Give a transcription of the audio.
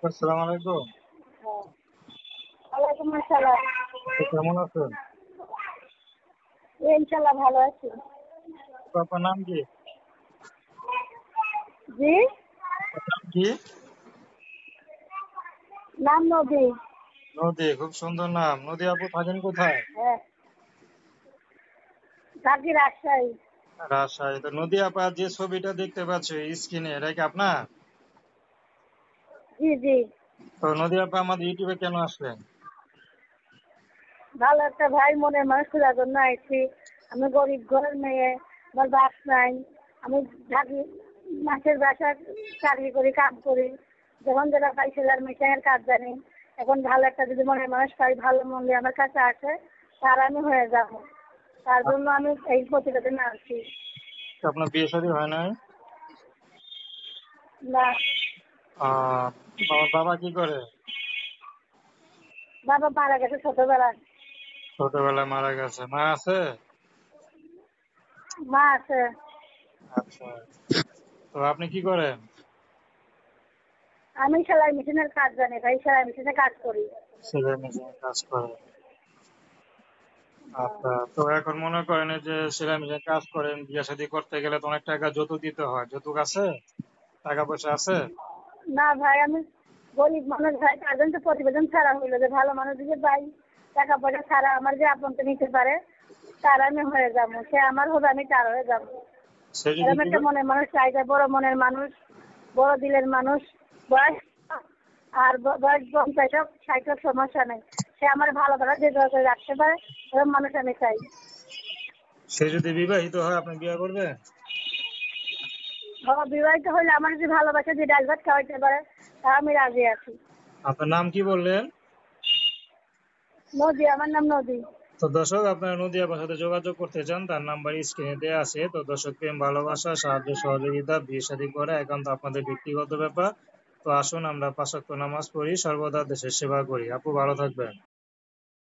আসসালামু আলাইকুম। হ্যাঁ, ওয়ালাইকুম আসসালাম। তো কেমন আছেন? ইনশাল্লাহ ভালো আছি। তো আপনার নাম কি? জি, আপনার নাম কি? নাম নদী। নদী, খুব সুন্দর নাম। নদী আপু থাকেন কোথায়? হ্যাঁ, থাকি রাজশাহী। রাজশাহী। তো নদী আপা যে ছবিটা দেখতে পাচ্ছ স্ক্রিনে, এটা কি আপনার? জি জি, তো নদী আপা আমাদের ইউটিউবে কেন আসলেন? ভালো একটা ভাই মনের মানুষ খোঁজার জন্য আইছি। আমি গরিব ঘরের মেয়ে, আমার বাস নাই। আমি থাকি মাসের বাসায় চাকরি করি, কাজ করি। যখন যেটা পাই সেলার মেশিনের কাজ জানি। এখন ভালো একটা যদি মনের মানুষ পাই, ভালো মন্দির আমার কাছে আসে, তার আমি হয়ে যাবো। তার জন্য আমি এই প্রতিবেদনে আসছি। তো আপনার বিয়ে শাদী হয় নাই? না, আহ আমার বাবা কি করে? বাবা মারা গেছে ছোটবেলায়। ছোটবেলায় মারা গেছে। মা আছে? মা আছে। আচ্ছা। তো আপনি কি করেন? আমি সেলাই মেশিনের কাজ জানি ভাই, সেলাই মেশিনে কাজ করি। সেলাই মেশিনে কাজ করেন। আচ্ছা, তো এখন মনে করেন এই যে সেলাই মেশিনে কাজ করেন, বিয়ে শাদী করতে গেলে তো অনেক টাকা যৌতুক দিতে হয়। যৌতুক আছে? টাকা পয়সা আছে? না ভাই, আমি গরিব মানুষ ভাই, তার জন্য তো প্রতিবেদন ছাড়া হইলো যে ভালো মানুষ যে ভাই টাকা পয়সা ছাড়া আমার যে আপনকে নিতে পারে, তার আমি হয়ে যাবো। সে আমার হবে, আমি তার হয়ে যাবো। সে যদি এরকম একটা মনের মানুষ চাই, যে বড় মনের মানুষ, বড় দিলের মানুষ। বয়স আর বয়স 50 হোক 60 হোক, সমস্যা নেই। সে আমার ভালো ভালো যে করে রাখতে পারে, এরকম মানুষ আমি চাই। সে যদি বিবাহিত হয় আপনি বিয়ে করবেন? বাবা বিবাহিত হইলে আমার যদি ভালোবাসে যে ডাল ভাত খাওয়াইতে পারে, তা আমি রাজি আছি। আপনার নাম কি বললেন? নদী, আমার নাম নদী। তো দর্শক, আপনারা নদী আপার সাথে যোগাযোগ করতে চান, তার নাম্বার স্ক্রিনে দেওয়া আছে। তো দর্শক, প্রেম ভালোবাসা সাহায্য সহযোগিতা বিয়ে শাদী করা একান্ত আপনাদের ব্যক্তিগত ব্যাপার। তো আসুন আমরা 5 ওয়াক্ত নামাজ পড়ি, সর্বদা দেশের সেবা করি। আপু ভালো থাকবেন।